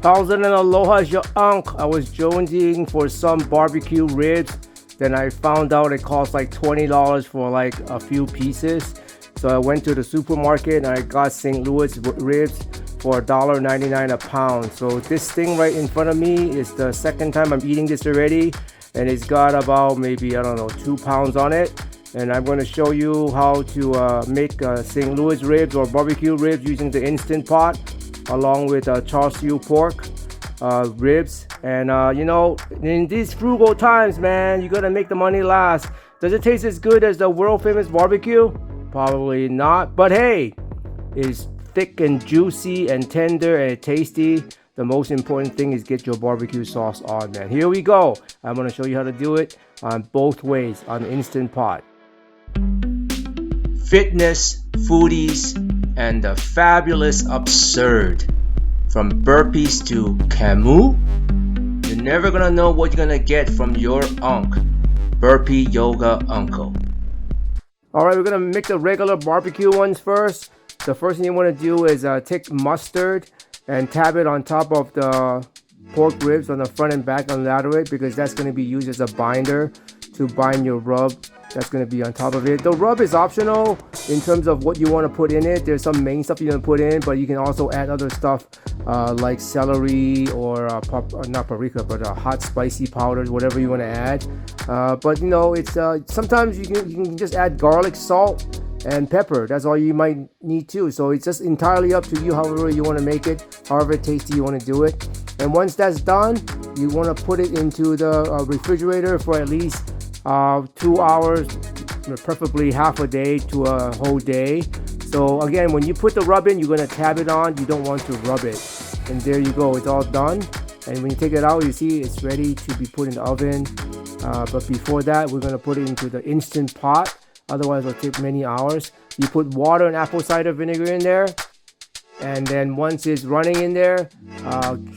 Thousand and aloha, your unk. I was jonesing for some barbecue ribs. Then I found out it cost like $20 for like a few pieces. So I went to the supermarket and I got St. Louis ribs for $1.99 a pound. So this thing right in front of me is the second time I'm eating this already. And it's got about maybe, I don't know, 2 pounds on it. And I'm going to show you how to make St. Louis ribs or barbecue ribs using the Instant Pot, along with char siu pork ribs. And in these frugal times, man, you gotta make the money last. Does it taste as good as the world famous barbecue? Probably not, but hey, it's thick and juicy and tender and tasty. The most important thing is get your barbecue sauce on, man. Here we go. I'm gonna show you how to do it on both ways on the Instant Pot. Fitness, foodies, and the fabulous absurd. From burpees to Camus, you're never gonna know what you're gonna get from your unk, burpeeYOGA uncle. Alright, we're gonna make the regular barbecue ones first. The first thing you wanna do is take mustard and tab it on top of the pork ribs on the front and back and lather it, because that's gonna be used as a binder to bind your rub. That's going to be on top of it. The rub is optional in terms of what you want to put in it. There's some main stuff you can put in, but you can also add other stuff like celery or not paprika, but hot spicy powders, whatever you want to add. But you know, it's sometimes you can just add garlic, salt, and pepper. That's all you might need too. So it's just entirely up to you, however you want to make it, however tasty you want to do it. And once that's done, you want to put it into the refrigerator for at least 2 hours, preferably half a day to a whole day. So again, when you put the rub in, you're going to tab it on. You don't want to rub it. And there you go. It's all done. And when you take it out, you see it's ready to be put in the oven. But before that, we're going to put it into the Instant Pot. Otherwise, it'll take many hours. You put water and apple cider vinegar in there. And then once it's running in there,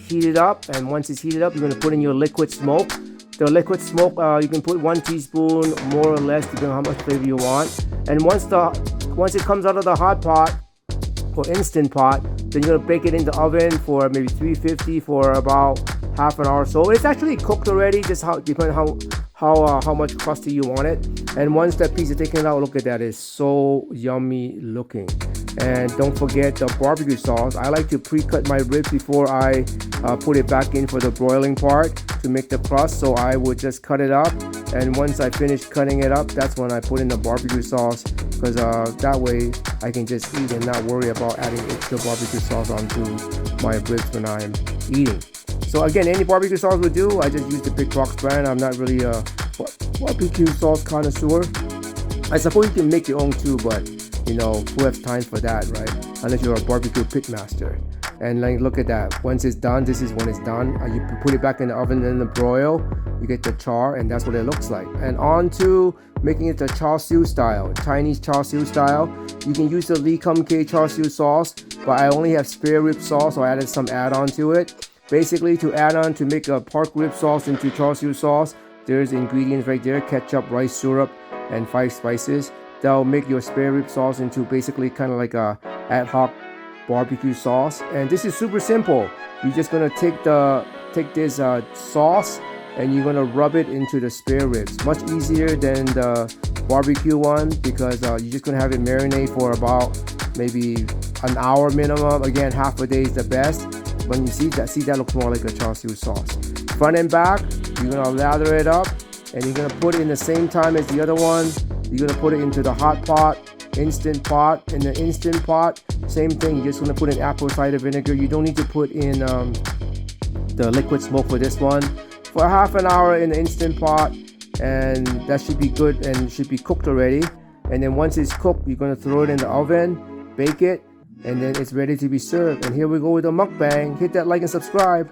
heat it up. And once it's heated up, you're going to put in your liquid smoke. The liquid smoke, you can put 1 teaspoon, more or less, depending on how much flavor you want. And once it comes out of the hot pot or Instant Pot, then you're gonna bake it in the oven for maybe 350 for about half an hour or so. It's actually cooked already, just depending how much crusty you want it. And once that piece is taken out, look at that, it's so yummy looking. And don't forget the barbecue sauce. I like to pre-cut my ribs before I put it back in for the broiling part to make the crust. So I would just cut it up, and once I finish cutting it up, that's when I put in the barbecue sauce, because that way I can just eat and not worry about adding extra barbecue sauce onto my ribs when I'm eating. So again, any barbecue sauce would do. I just use the Big Box brand. I'm not really a barbecue sauce connoisseur. I suppose you can make your own too, but you know, who has time for that, right? Unless you're a barbecue pit master. And like, look at that. Once it's done, this is when it's done. You put it back in the oven and the broil. You get the char, and that's what it looks like. And on to making it the char siu style, Chinese char siu style. You can use the LKK Char siu sauce, but I only have spare rib sauce, so I added some add-on to it. Basically, to add on to make a pork rib sauce into char siu sauce, there's ingredients right there: ketchup, rice syrup, and 5 spices. That'll make your spare rib sauce into basically kind of like a ad hoc barbecue sauce. And this is super simple. You're just gonna take this sauce and you're gonna rub it into the spare ribs. Much easier than the barbecue one, because you're just gonna have it marinate for about maybe an hour minimum. Again, half a day is the best. When you see that looks more like a char siu sauce. Front and back, you're gonna lather it up, and you're gonna put it in the same time as the other one. You're gonna put it into the hot pot, Instant Pot. In the Instant Pot, same thing. You're just gonna put in apple cider vinegar. You don't need to put in the liquid smoke for this one. For half an hour in the Instant Pot, and that should be good and should be cooked already. And then once it's cooked, you're gonna throw it in the oven, bake it, and then it's ready to be served. And here we go with the mukbang. Hit that like and subscribe.